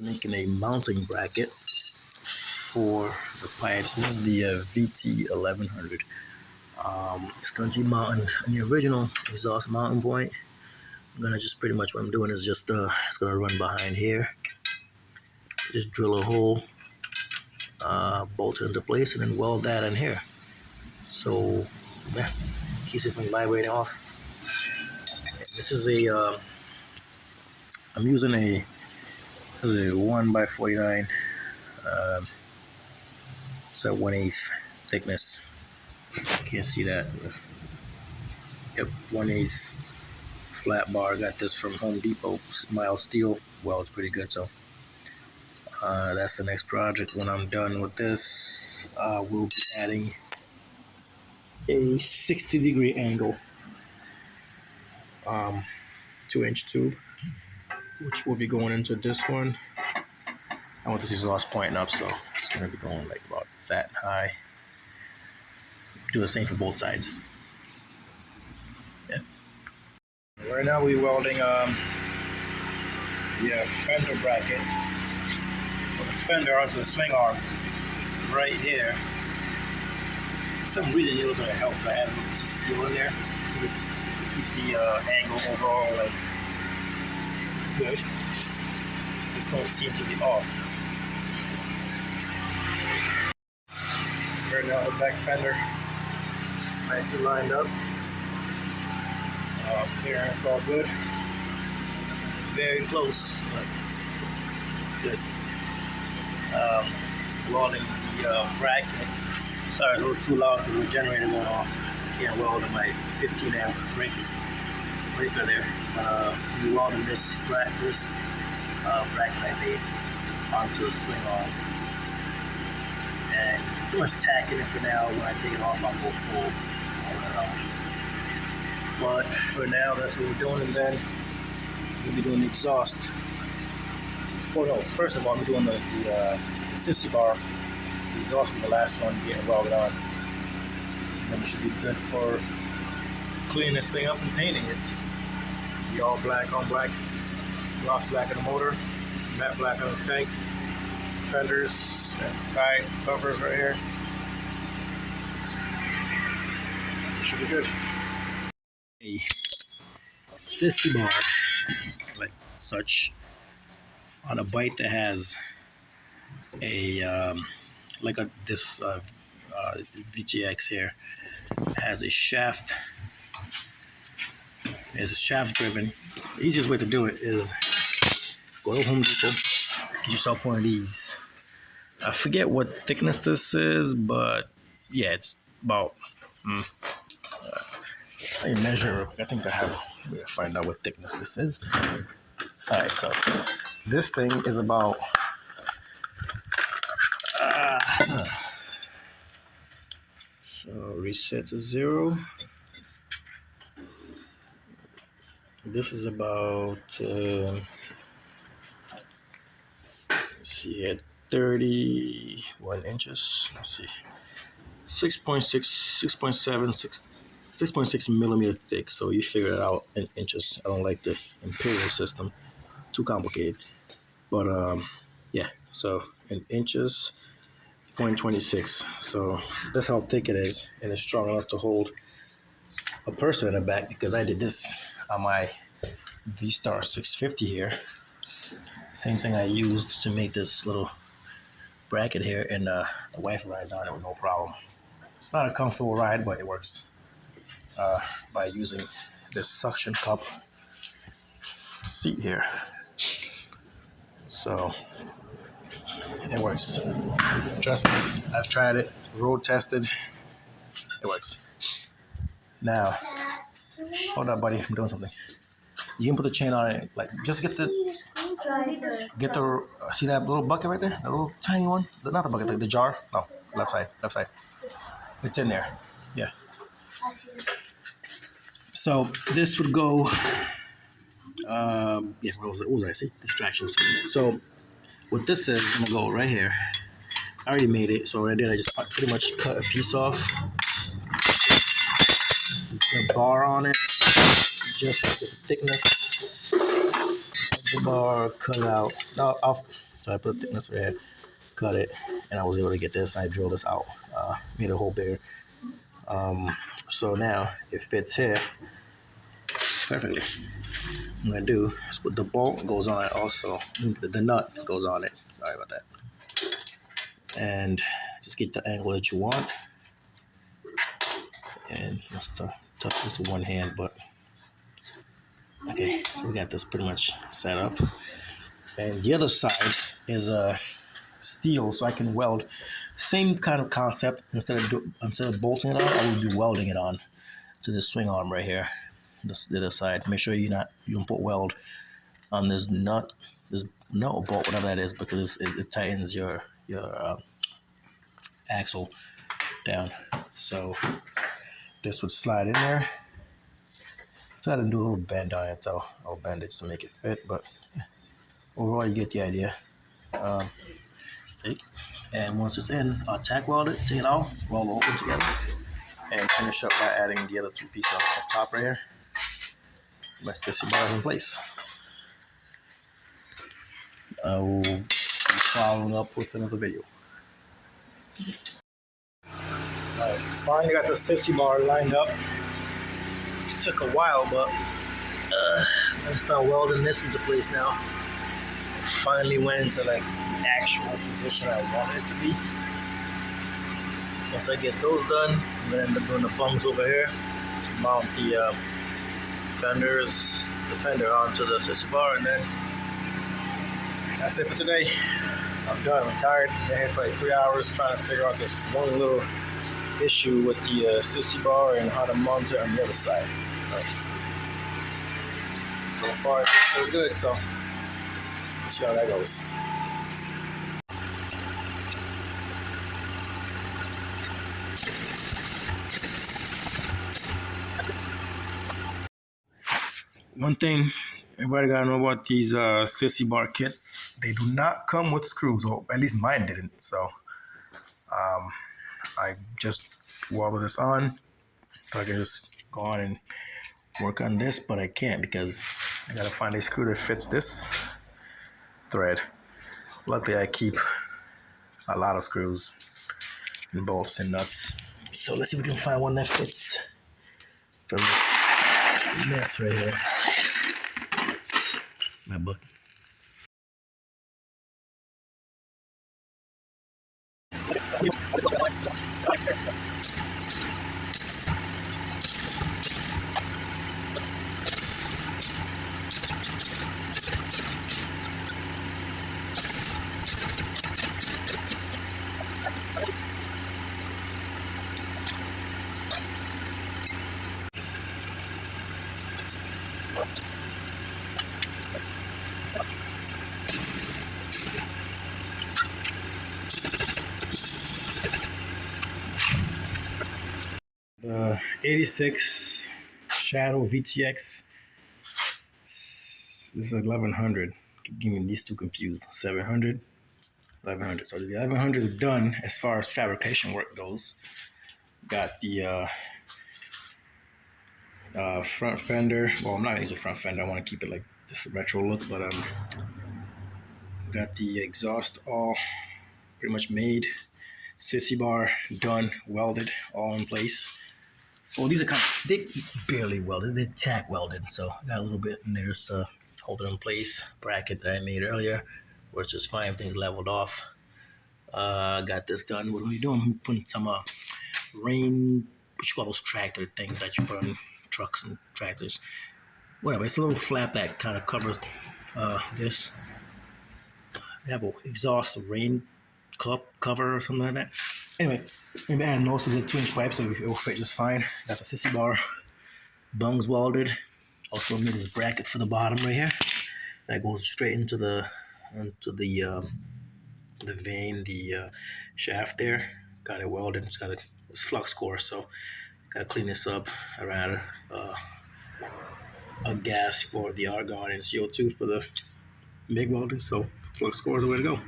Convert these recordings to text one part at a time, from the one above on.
Making a mounting bracket for the pipes. This is the VT1100. It's going to be mounting on the original exhaust mounting point. I'm gonna just pretty much what I'm doing is just it's gonna run behind here. Just drill a hole, bolt it into place, and then weld that in here. So yeah, keeps it from vibrating off. This is a I'm using a 1x49. It's a 1/8 thickness. Can't see that. Yep, 1/8 flat bar. Got this from Home Depot. Mild steel. Well, it's pretty good. So that's the next project. When I'm done with this, we'll be adding a 60-degree angle 2-inch tube, which will be going into this one. I want this exhaust pointing up, so it's going to be going like about that high. Do the same for both sides. Yeah. Right now we're welding fender bracket, or the fender onto the swing arm right here. For some reason, you need a little bit of help, so I added a little piece of steel in there to keep the angle overall like good. This don't seem to be off. Right now the back fender is nicely lined up. Clearance all good. Very close, but it's good. Welding the bracket. Sorry, it's a little too loud because the generator going off. Can't weld in my 15 amp breaker there. We welding this bracket I made onto the swing arm. And just pretty much tacking it for now. When I take it off, I'll go full. But for now, that's what we're doing, and then we'll be doing the exhaust. Oh no, first of all, we're doing the sissy bar. The exhaust will be the last one getting welded on. Then it should be good for cleaning this thing up and painting it. Be all black on black, gloss black on the motor, matte black on the tank, fenders and side covers right here. It should be good. A sissy bar like such on a bite that has a this VTX here. It has a shaft. It's a shaft driven. The easiest way to do it is go to Home Depot, get yourself one of these. I forget what thickness this is, but yeah, it's about I measure. I think I have. Let me find out what thickness this is. All right, so this thing is about so reset to 0. This is about let's see here, 31 inches. Let's see, 6.6 millimeter thick, so you figure it out in inches. I don't like the imperial system, too complicated. But yeah, so in inches, 0.26. So that's how thick it is, and it's strong enough to hold a person in the back, because I did this on my V-Star 650 here. Same thing I used to make this little bracket here, and the wife rides on it with no problem. It's not a comfortable ride, but it works. By using this suction cup seat here. So it works. Trust me, I've tried it, road tested. It works. Now, hold on, buddy, I'm doing something. You can put the chain on it, like just get the see that little bucket right there, that little tiny one, not the bucket, like the jar. No, left side. It's in there. Yeah. So this would go, what was I? See, distractions. So what this is, I'm gonna go right here. I already made it, so what I did, I just pretty much cut a piece off, the bar on it, just the thickness of the bar, cut out. Now So I put the thickness right here, cut it, and I was able to get this. I drilled this out, made a hole bigger. So now it fits here perfectly. What I'm gonna do is put the bolt goes on it also. The nut goes on it. Sorry about that. And just get the angle that you want. And just touch this with one hand, but okay. So we got this pretty much set up. And the other side is a steel, so I can weld. Same kind of concept. Instead of bolting it on, I will be welding it on to the swing arm right here. The other side. Make sure you don't put weld on this nut or bolt, whatever that is, because it tightens your axle down. So this would slide in there. So I had to do a little bend on it, so I'll bend it to make it fit. But yeah, overall, you get the idea. See? And once it's in, I'll tack weld it, take it out, weld the whole thing together, and finish up by adding the other two pieces on top right here. My sissy bar in place. I will be following up with another video. Alright, finally got the sissy bar lined up. It took a while, but I'm gonna start welding this into place now. Finally went into like the actual position I wanted it to be. Once I get those done, I'm gonna end up doing the bungs over here to mount the fender onto the sissy bar, and then that's it for today. I'm done. I'm tired. Been here for like 3 hours trying to figure out this one little issue with the sissy bar and how to mount it on the other side. So far it's so good. So let's see how that goes. One thing everybody gotta know about these sissy bar kits, they do not come with screws, or at least mine didn't. So I just welded this on. So I can just go on and work on this, but I can't because I gotta find a screw that fits this thread. Luckily I keep a lot of screws and bolts and nuts. So let's see if we can find one that fits from this mess right here. My book. The 86 Shadow VTX. This is 1100. Keep getting these two confused. 700, 1100. So the 1100 is done as far as fabrication work goes. Got the front fender. Well, I'm not gonna use a front fender. I want to keep it like this retro look, but got the exhaust all pretty much made. Sissy bar done, welded, all in place. Well, these are they barely welded, they're tack welded. So I got a little bit and they're just holding in place. Bracket that I made earlier, works just fine, everything's leveled off. Got this done. What are we doing? We're putting some rain, what you call those tractor things that you put on trucks and tractors. Whatever, it's a little flap that kind of covers this. I have an exhaust rain cover or something like that. Anyway, maybe I noticed the 2-inch pipe, so it will fit just fine. Got the sissy bar, bungs welded. Also made this bracket for the bottom right here. That goes straight into the vein, the shaft there. Got it welded. It's got it's flux core, so gotta clean this up. I ran a gas for the argon and CO2 for the MIG welding, so flux core is the way to go.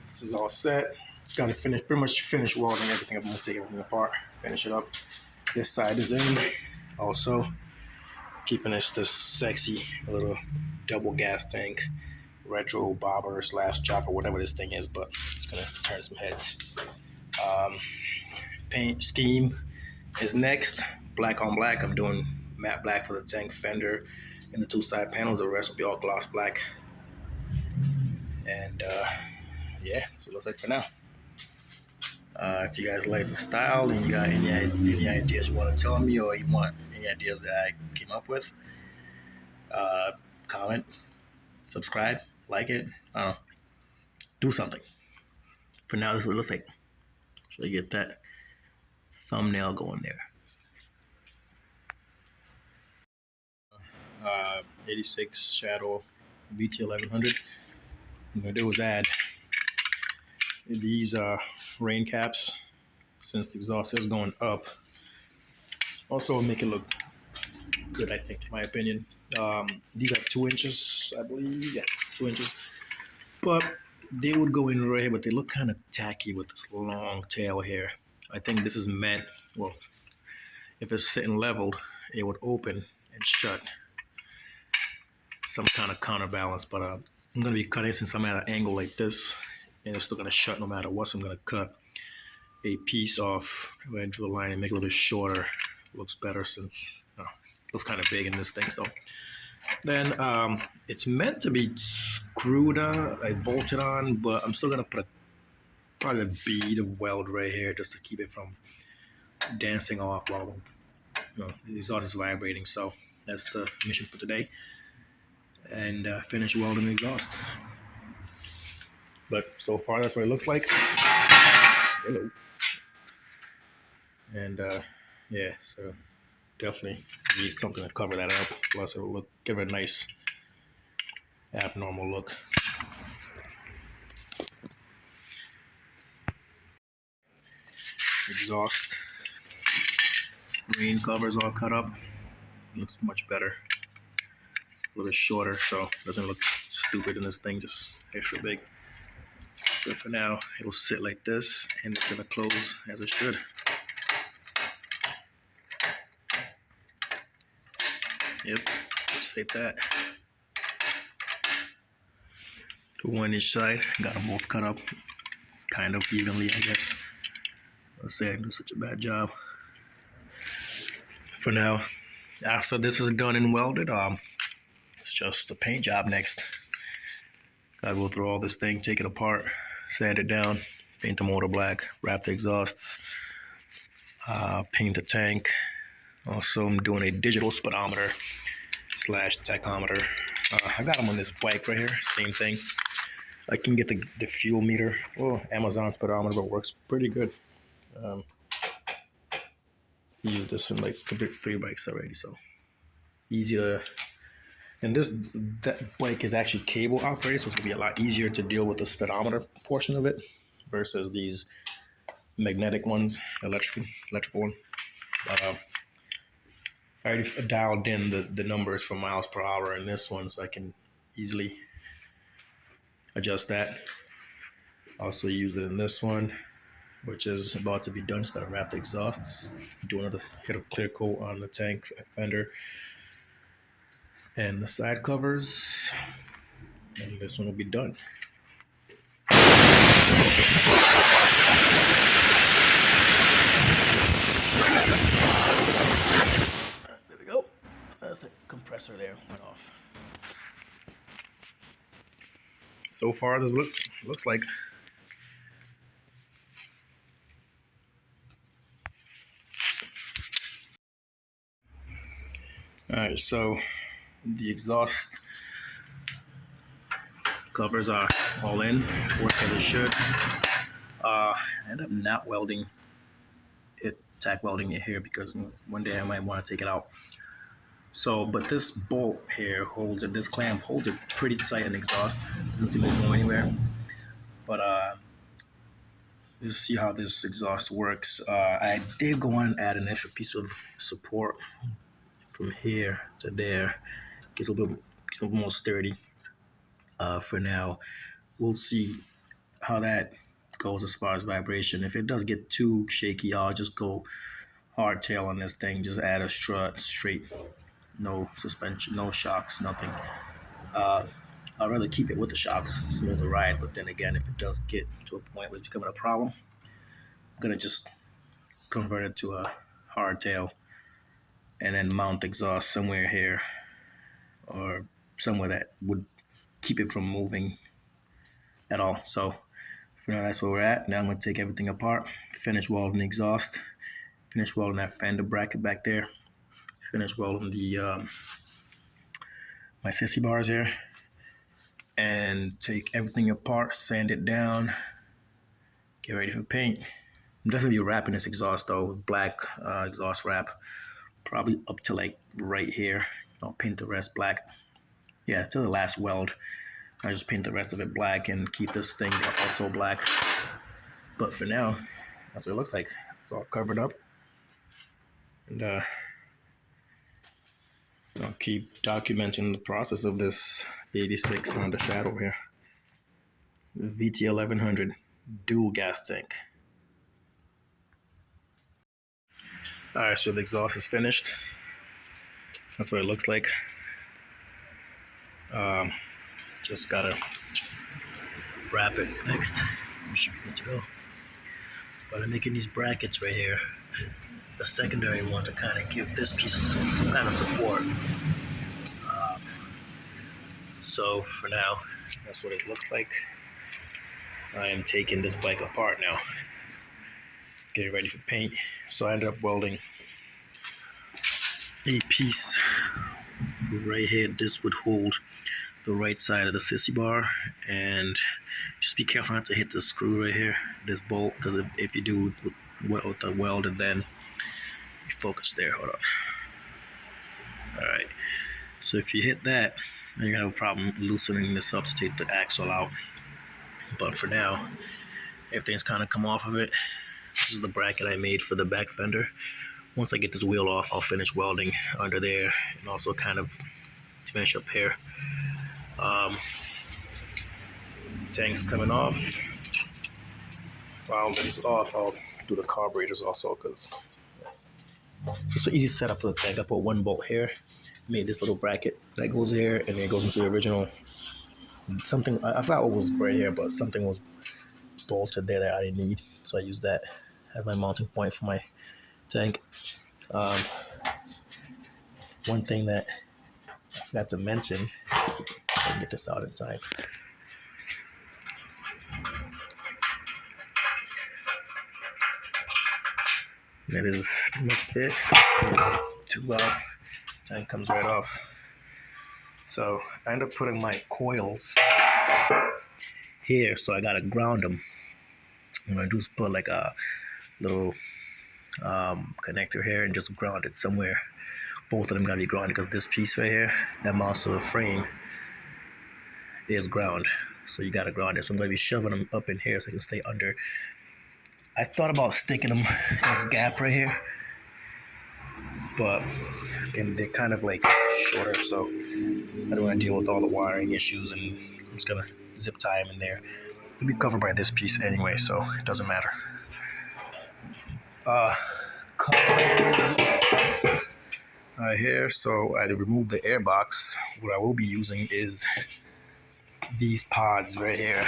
This is all set. It's got to finish, pretty much finish welding everything. I'm gonna take everything apart, finish it up. This side is in. Also, keeping this sexy little double gas tank retro bobber slash chopper, whatever this thing is, but it's gonna turn some heads. Paint scheme is next. Black on black. I'm doing matte black for the tank fender and the two side panels. The rest will be all gloss black. And yeah, that's what it looks like for now. If you guys like the style and you got any ideas you want to tell me, or you want any ideas that I came up with, comment, subscribe, like it. Do something. For now, this is what it looks like. So you get that thumbnail going there. 86 Shadow VT1100. What I'm gonna do is add these rain caps, since the exhaust is going up. Also make it look good, I think, in my opinion. These are 2 inches, I believe. Yeah, 2 inches. But they would go in right here, but they look kind of tacky with this long tail here. I think this is meant, well, if it's sitting leveled, it would open and shut. Some kind of counterbalance, but I'm gonna be cutting, since I'm at an angle like this, and it's still gonna shut no matter what. So I'm gonna cut a piece off. I'm gonna draw a line and make it a little bit shorter. Looks better, since it looks kind of big in this thing. So then it's meant to be screwed on, like bolted on, but I'm still gonna put probably a bead of weld right here just to keep it from dancing off while the exhaust is vibrating. So that's the mission for today. And finish welding the exhaust. But so far, that's what it looks like. Hello. And yeah, so definitely need something to cover that up. Plus, it'll look, give it a nice abnormal look. Exhaust rain covers all cut up. Looks much better. A little bit shorter, so it doesn't look stupid in this thing, just extra big. But for now, it'll sit like this, and it's gonna close as it should. Yep, just like that. To one each side, got them both cut up kind of evenly, I guess. Let's say I do such a bad job. For now, after this is done and welded, it's just a paint job next. Gotta go through all this thing, take it apart, sand it down, paint the motor black, wrap the exhausts, paint the tank. Also, I'm doing a digital speedometer slash tachometer. I got them on this bike right here, same thing. I can get the fuel meter. Oh, Amazon speedometer, but works pretty good. Use this in like 3 bikes already, so easy to. And that bike is actually cable operated, so it's gonna be a lot easier to deal with the speedometer portion of it versus these magnetic ones, electrical one. But I already dialed in the numbers for miles per hour in this one, so I can easily adjust that. Also use it in this one, which is about to be done. Just gotta wrap the exhausts, do another hit of clear coat on the tank fender and the side covers, and this one will be done. There we go. That's the compressor there, went off. So far, this looks like. All right, so the exhaust covers are all in, work as it should. I ended up not welding it, tack welding it here, because one day I might want to take it out. So, but this bolt here holds it, this clamp holds it pretty tight in the exhaust. Doesn't seem to go anywhere. But let's see how this exhaust works. I did go on and add an extra piece of support from here to there. Gets a little bit more sturdy. For now, we'll see how that goes as far as vibration. If it does get too shaky, I'll just go hardtail on this thing. Just add a strut straight, no suspension, no shocks, nothing. I'd rather keep it with the shocks, smoother ride. But then again, if it does get to a point where it's becoming a problem, I'm gonna just convert it to a hardtail and then mount the exhaust somewhere here or somewhere that would keep it from moving at all. So for now, that's where we're at. Now I'm gonna take everything apart, finish welding the exhaust, finish welding that fender bracket back there, finish welding the my sissy bars here, and take everything apart, sand it down, get ready for paint. I'm definitely be wrapping this exhaust though with black exhaust wrap, probably up to like right here. I'll paint the rest black. Yeah, till the last weld. I just paint the rest of it black and keep this thing also black. But for now, that's what it looks like. It's all covered up. And I'll keep documenting the process of this 86 Honda Shadow here. VT1100 dual gas tank. Alright, so the exhaust is finished. That's what it looks like. Just gotta wrap it next. We should be good to go. But I'm making these brackets right here, the secondary one, to kind of give this piece some kind of support. So for now, that's what it looks like. I am taking this bike apart now, getting ready for paint. So I ended up welding a piece right here. This would hold the right side of the sissy bar, and just be careful not to hit the screw right here, this bolt, because if you do with the weld and then you focus there, hold on. Alright, so if you hit that, then you're gonna have a problem loosening this up to take the axle out. But for now, everything's kind of come off of it. This is the bracket I made for the back fender. Once I get this wheel off, I'll finish welding under there and also kind of finish up here. Tank's coming off. While this is off, I'll do the carburetors also, because it's an easy setup for the tank. I put one bolt here, made this little bracket that goes here, and then it goes into the original. Something, I forgot what was right here, but something was bolted there that I didn't need, so I used that as my mounting point for my tank. One thing that I forgot to mention, I can get this out in time. That is pretty much it. Two out, tank comes right off. So I end up putting my coils here, so I gotta ground them. What I'm gonna do is put like a little connector here and just ground it somewhere. Both of them gotta be grounded, because this piece right here that mounts to the frame is ground, so you gotta ground it. So I'm gonna be shoving them up in here so they can stay under. I thought about sticking them in this gap right here, but again, they're kind of like shorter, so I don't want to deal with all the wiring issues, and I'm just gonna zip tie them in there. It'll be covered by this piece anyway, so it doesn't matter. Colors right here. So I removed the air box. What I will be using is these pods right here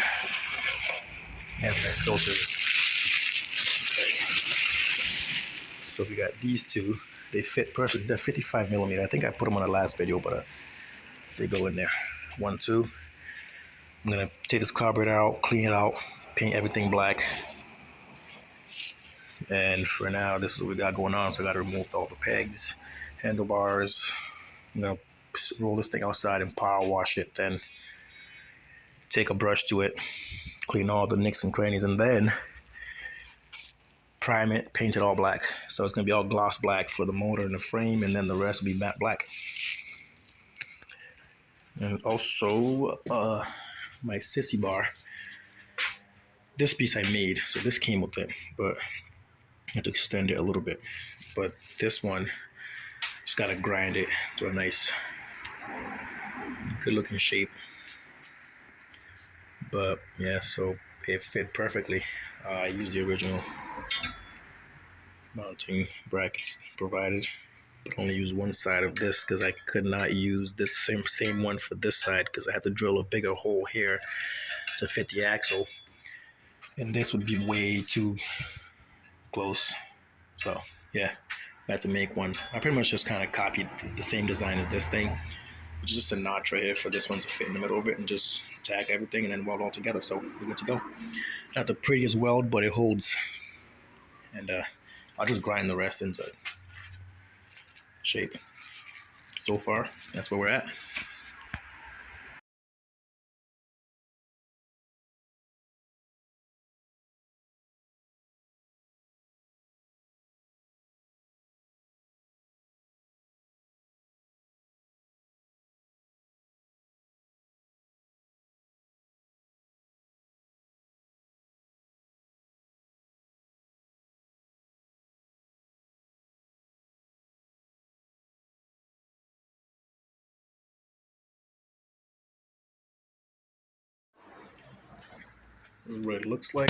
as my filters. Okay. So we got these two. They fit perfect. They're 55 millimeter. I think I put them on the last video, but they go in there. 1, 2. I'm gonna take this carburetor out, clean it out, paint everything black. And for now, this is what we got going on. So I got to remove all the pegs, handlebars. I'm gonna roll this thing outside and power wash it. Then take a brush to it, clean all the nicks and crannies, and then prime it, paint it all black. So it's gonna be all gloss black for the motor and the frame, and then the rest will be matte black. And also my sissy bar. This piece I made, so this came with it, but I had to extend it a little bit. But this one, just gotta grind it to a nice, good looking shape. But yeah, so it fit perfectly. I used the original mounting brackets provided. but only use one side of this because I could not use this same one for this side because I had to drill a bigger hole here to fit the axle, and this would be way too close. So yeah, I had to make one. I pretty much just kind of copied the same design as this thing, which is just a notch right here for this one to fit in the middle of it, and just tack everything and then weld all together. So we're good to go. Not the prettiest weld, but it holds. And I'll just grind the rest into shape. So far, that's where we're at. This is what it looks like.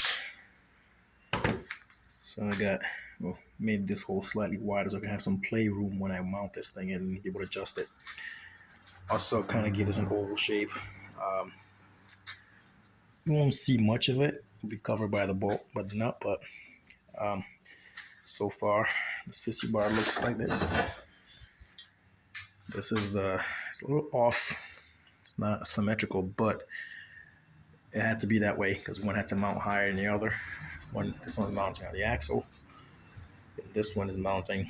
So I got, well, made this hole slightly wider so I can have some play room when I mount this thing and be able to adjust it. Also kind of give this an oval shape. You won't see much of it. It'll be covered by the bolt, by the nut, but so far the sissy bar looks like this. This is it's a little off. It's not symmetrical, but it had to be that way because one had to mount higher than the other. This one's mounting on the axle, and this one is mounting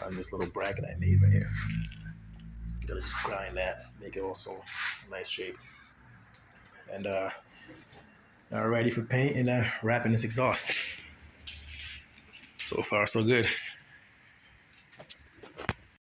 on this little bracket I made right here. Gotta just grind that, make it also a nice shape. And now ready for paint and wrapping this exhaust. So far, so good.